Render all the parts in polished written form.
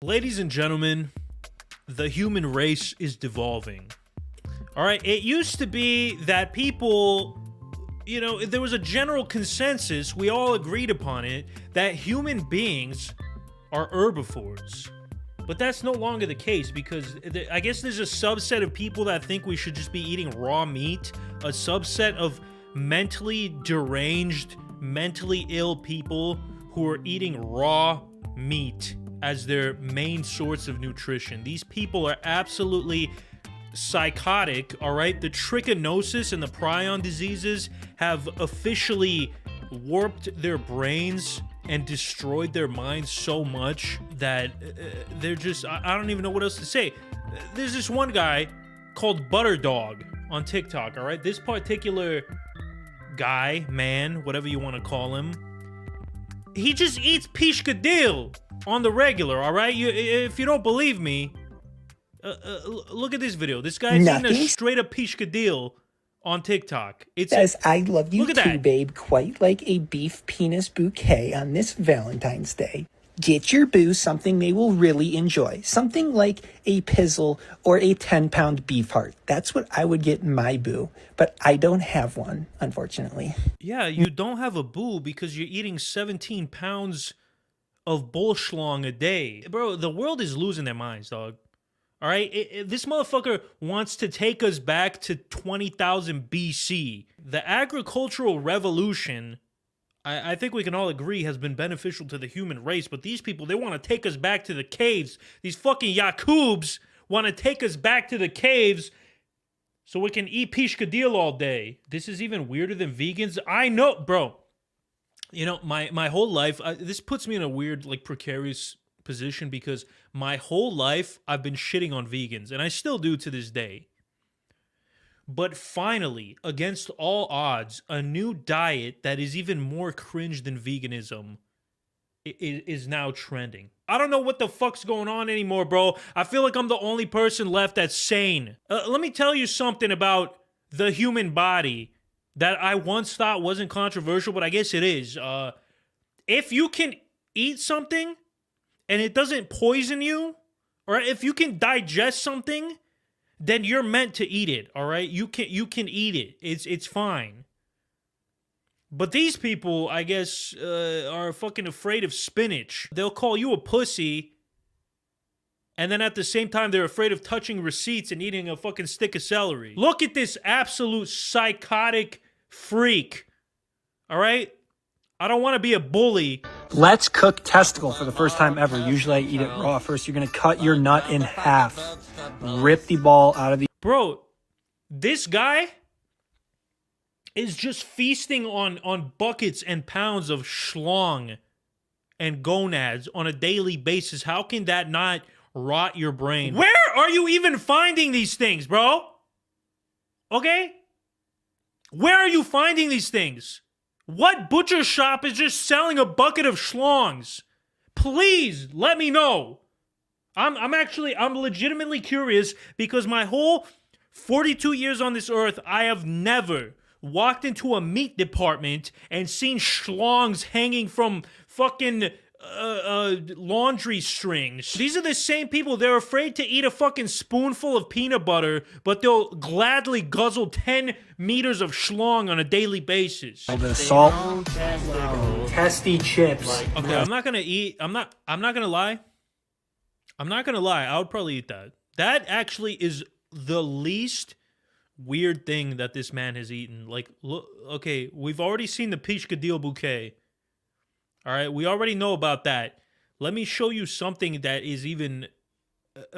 Ladies and gentlemen, the human race is devolving. All right, it used to be that people, there was a general consensus, we all agreed upon it, that human beings are herbivores. But that's no longer the case because I guess there's a subset of people that think we should just be eating raw meat, a subset of mentally deranged, mentally ill people who are eating raw meat as their main source of nutrition. These people are absolutely psychotic, all right? The trichinosis and the prion diseases have officially warped their brains and destroyed their minds so much that they're just, I don't even know what else to say. There's this one guy called Butter Dog on TikTok, all right? This particular guy, man, whatever you want to call him, he just eats pishkadil on the regular, all right? If you don't believe me, look at this video. This guy's eating a straight up pishkadil on TikTok. It says, I love you too, babe, quite like a beef penis bouquet on this Valentine's Day. Get your boo something they will really enjoy. Something like a pizzle or a 10-pound beef heart. That's what I would get my boo. But I don't have one, unfortunately. Yeah, you don't have a boo because you're eating 17 pounds of bullschlong a day. Bro, the world is losing their minds, dog. All right? This motherfucker wants to take us back to 20,000 BC. The agricultural revolution, I think we can all agree, has been beneficial to the human race, but these people, they want to take us back to the caves. These fucking Yakubs want to take us back to the caves so we can eat pishkadil all day. This is even weirder than vegans. I know, bro. You know, my whole life, this puts me in a weird, like, precarious position because my whole life I've been shitting on vegans, and I still do to this day. But finally, against all odds, a new diet that is even more cringe than veganism is now trending. I don't know what the fuck's going on anymore, bro. I feel like I'm the only person left that's sane. Let me tell you something about the human body that I once thought wasn't controversial, but I guess it is. If you can eat something and it doesn't poison you, or if you can digest something, then you're meant to eat it, all right? You can eat it. It's fine. But these people, I guess, are fucking afraid of spinach. They'll call you a pussy, and then at the same time, they're afraid of touching receipts and eating a fucking stick of celery. Look at this absolute psychotic freak, all right? I don't want to be a bully. Let's cook testicle for the first time ever. Usually I eat it raw. First, you're going to cut your nut in half. Rip the ball out of the... Bro, this guy is just feasting on buckets and pounds of schlong and gonads on a daily basis. How can that not rot your brain? Where are you even finding these things, bro? Okay? Where are you finding these things? What butcher shop is just selling a bucket of schlongs? Please let me know. I'm legitimately curious because my whole 42 years on this earth, I have never walked into a meat department and seen schlongs hanging from fucking laundry strings. These are the same people, they're afraid to eat a fucking spoonful of peanut butter, but they'll gladly guzzle 10 meters of schlong on a daily basis. A little bit of salt. Testy chips. Okay, I'm not gonna lie. I would probably eat that. That actually is the least weird thing that this man has eaten. Like, look, okay, we've already seen the pishkadil bouquet. All right, we already know about that. Let me show you something that is even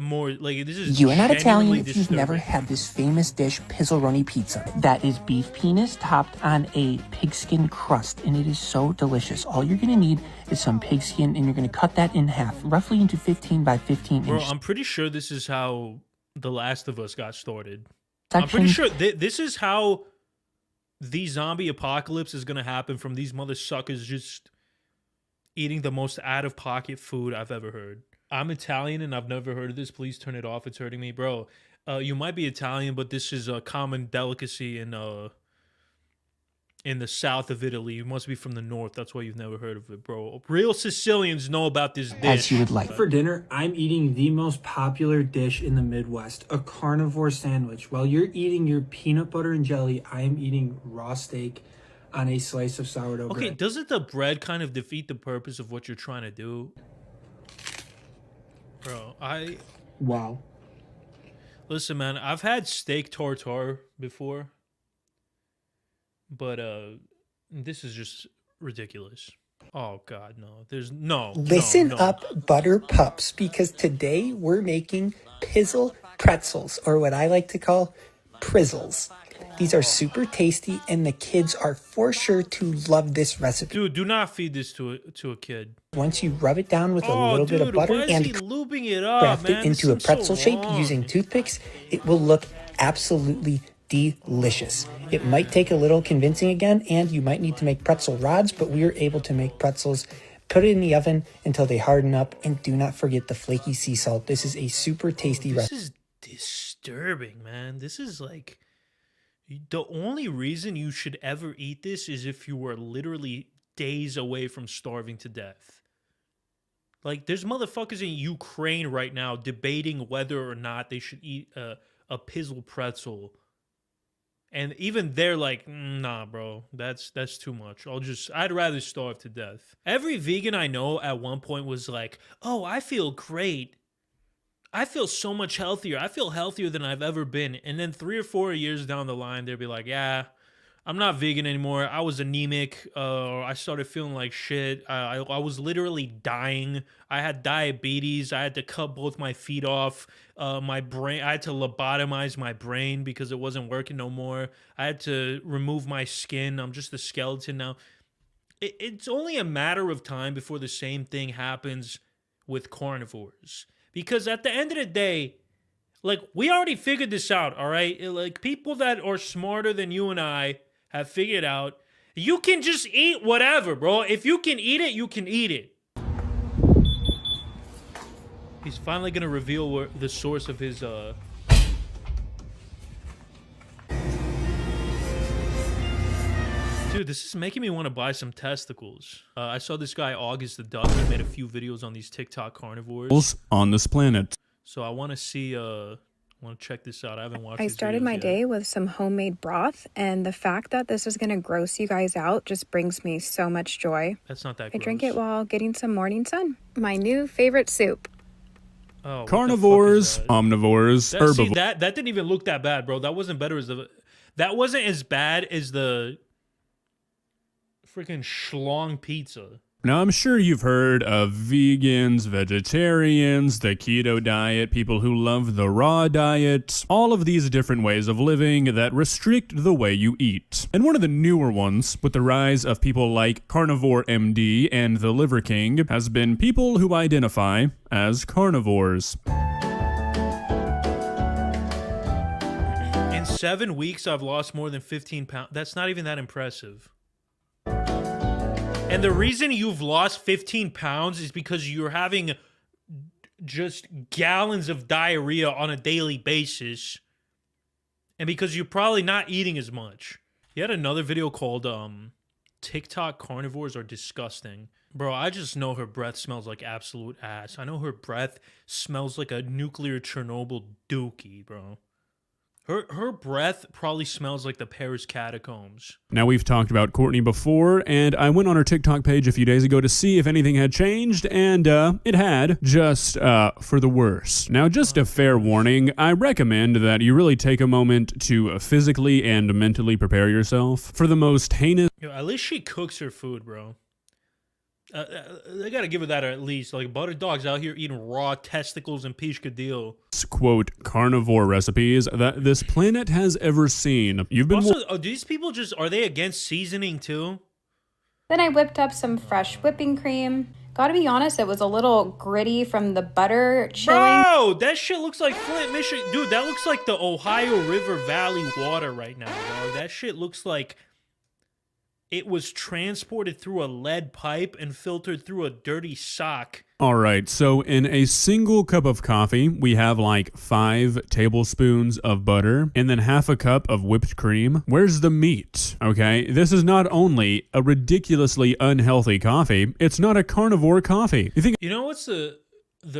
more, like, this is You are not Italian if disturbing. you've never had this famous dish, pizzaroni pizza. That is beef penis topped on a pigskin crust, and it is so delicious. All you're going to need is some pigskin, and you're going to cut that in half, roughly into 15 by 15 Bro, inches. I'm pretty sure this is how The Last of Us got started. I'm pretty sure this is how the zombie apocalypse is going to happen, from these mother suckers just eating the most out-of-pocket food I've ever heard. I'm Italian and I've never heard of this. Please turn it off. It's hurting me. Bro, you might be Italian, but this is a common delicacy in in the south of Italy. You must be from the north. That's why you've never heard of it, bro. Real Sicilians know about this dish. As you would like. For dinner, I'm eating the most popular dish in the Midwest, a carnivore sandwich. While you're eating your peanut butter and jelly, I am eating raw steak on a slice of sourdough bread. Okay, doesn't the bread kind of defeat the purpose of what you're trying to do? Bro, Wow. Listen, man, I've had steak tartare before, but this is just ridiculous. Oh God, no. There's no. Listen no. up, butter pups, because today we're making pizzle pretzels, or what I like to call prizzles. These are super tasty, and the kids are for sure to love this recipe. Dude, do not feed this to a kid. Once you rub it down with a little bit of butter and looping it up, craft man? it into a pretzel shape using toothpicks, it will look absolutely delicious. It might take a little convincing again, and you might need to make pretzel rods, but we are able to make pretzels. Put it in the oven until they harden up, and do not forget the flaky sea salt. This is a super tasty recipe. This is disturbing, man. This is like... The only reason you should ever eat this is if you were literally days away from starving to death. Like, there's motherfuckers in Ukraine right now debating whether or not they should eat a pizzle pretzel. And even they're like, nah, bro, that's too much. I'd rather starve to death. Every vegan I know at one point was like, oh, I feel great. I feel so much healthier. I feel healthier than I've ever been. And then 3 or 4 years down the line, they'll be like, yeah, I'm not vegan anymore. I was anemic. I started feeling like shit. I was literally dying. I had diabetes. I had to cut both my feet off. My brain, I had to lobotomize my brain because it wasn't working no more. I had to remove my skin. I'm just a skeleton now. It's only a matter of time before the same thing happens with carnivores. Because at the end of the day, like, we already figured this out, all right? Like, people that are smarter than you and I have figured out, you can just eat whatever, bro. If you can eat it, you can eat it. He's finally going to reveal the source of his... Dude, this is making me want to buy some testicles. I saw this guy, August the Duck, he made a few videos on these TikTok carnivores. On this planet. So I want to see, I want to check this out. I haven't watched I started my day with some homemade broth, and the fact that this is going to gross you guys out just brings me so much joy. That's not that I gross. drink it while getting some morning sun. My new favorite soup. Oh, Carnivores, omnivores, herbivores. See, that didn't even look that bad, bro. That wasn't better as that wasn't as bad as the freaking schlong pizza. Now, I'm sure you've heard of vegans, vegetarians, the keto diet, people who love the raw diet, all of these different ways of living that restrict the way you eat. And one of the newer ones, with the rise of people like Carnivore MD and the Liver King, has been people who identify as carnivores. In 7 weeks, I've lost more than 15 pounds. That's not even that impressive. And the reason you've lost 15 pounds is because you're having just gallons of diarrhea on a daily basis. And because you're probably not eating as much. He had another video called TikTok Carnivores Are Disgusting. Bro, I just know her breath smells like absolute ass. I know her breath smells like a nuclear Chernobyl dookie, bro. Her breath probably smells like the Paris catacombs. Now, we've talked about Courtney before, and I went on her TikTok page a few days ago to see if anything had changed, and it had, just for the worse. Now, just a fair warning, I recommend that you really take a moment to physically and mentally prepare yourself for the most heinous... Yo, at least she cooks her food, bro. They gotta give her that at least. Like, butter dog's out here eating raw testicles and pishkadil. Quote, carnivore recipes that this planet has ever seen. You've been... Also, these people just, are they against seasoning too? Then I whipped up some fresh whipping cream. Gotta be honest, it was a little gritty from the butter chilling. Bro, that shit looks like Flint, Michigan. Dude, that looks like the Ohio River Valley water right now, bro. That shit looks like it was transported through a lead pipe and filtered through a dirty sock All right, so in a single cup of coffee, we have like 5 tablespoons of butter and then half a cup of whipped cream. Where's the meat? Okay, this is not only a ridiculously unhealthy coffee, it's not a carnivore coffee. You know what's the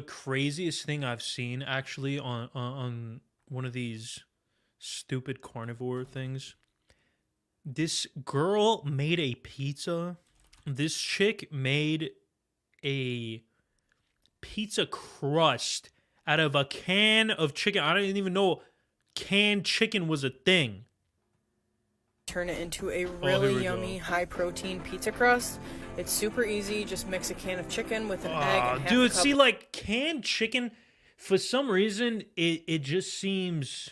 craziest thing I've seen actually on one of these stupid carnivore things? This girl made a pizza. This chick made a pizza crust out of a can of chicken. I didn't even know canned chicken was a thing. Turn it into a really yummy, high-protein pizza crust. It's super easy. Just mix a can of chicken with an egg and half dude, a cup. see, like, canned chicken, for some reason, it just seems...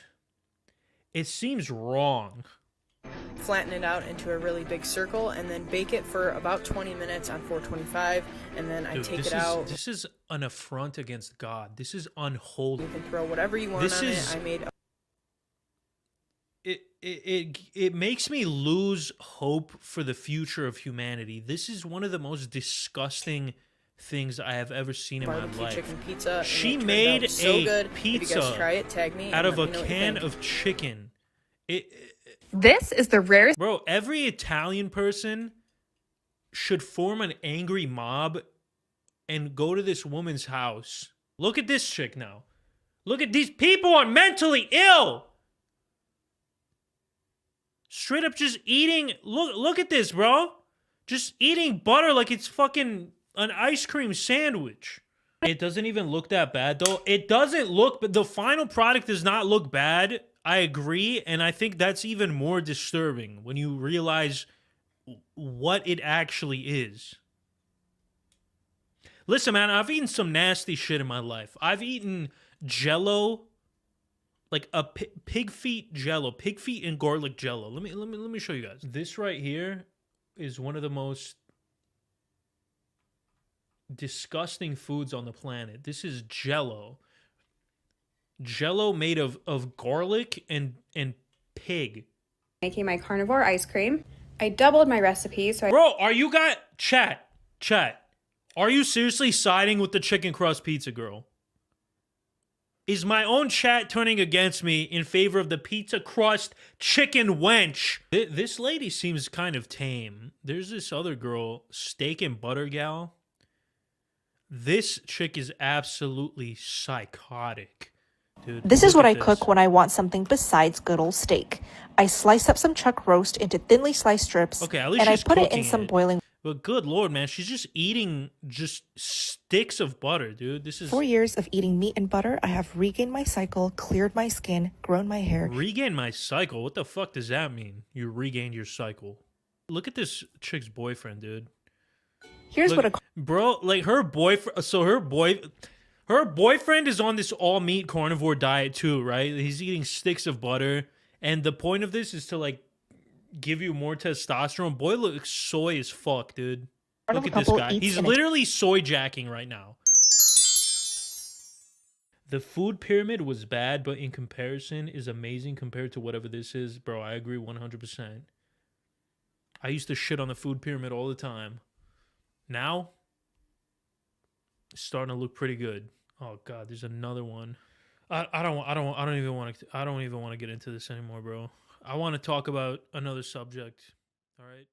It seems wrong. Flatten it out into a really big circle and then bake it for about 20 minutes on 425, and then I take it out. This is an affront against God. This is unholy. You can throw whatever you want on it. I made... It makes me lose hope for the future of humanity. This is one of the most disgusting things I have ever seen in my life. Chicken pizza. She made a pizza try it, tag me, out of a can of chicken. This is the rarest. Bro, every Italian person should form an angry mob and go to this woman's house. Look at this chick now. Look at these people are mentally ill. Straight up just eating. Look at this, bro. Just eating butter like it's fucking an ice cream sandwich. It doesn't even look that bad, though. It doesn't look, but the final product does not look bad. I agree, and I think that's even more disturbing when you realize what it actually is. Listen, man, I've eaten some nasty shit in my life. I've eaten Jello, like a pig feet Jello, pig feet and garlic Jello. Let me show you guys. This right here is one of the most disgusting foods on the planet. This is Jello. Jello made of garlic and pig. Making my carnivore ice cream. I doubled my recipe, so Bro, are you guys... Chat. Are you seriously siding with the chicken crust pizza girl? Is my own chat turning against me in favor of the pizza crust chicken wench? This lady seems kind of tame. There's this other girl, steak and butter gal. This chick is absolutely psychotic. Dude, This is what I cook when I want something besides good old steak. I slice up some chuck roast into thinly sliced strips, Okay, at least and I she's put it cooking in some it. boiling. But good lord, man, she's just eating just sticks of butter, dude. This is 4 years of eating meat and butter, I have regained my cycle, cleared my skin, grown my hair. regain my cycle. What the fuck does that mean? You regained your cycle. Look at this chick's boyfriend, dude. Here's Look, what a bro, like her boyfriend. So her boyfriend is on this all meat carnivore diet too, right? He's eating sticks of butter, and the point of this is to like give you more testosterone. Boy looks soy as fuck, dude. Look at this guy. He's literally soy jacking right now. The food pyramid was bad, but in comparison is amazing compared to whatever this is. Bro, I agree 100%. I used to shit on the food pyramid all the time. Now, it's starting to look pretty good. Oh god, there's another one. I don't even want to get into this anymore, bro. I want to talk about another subject. All right.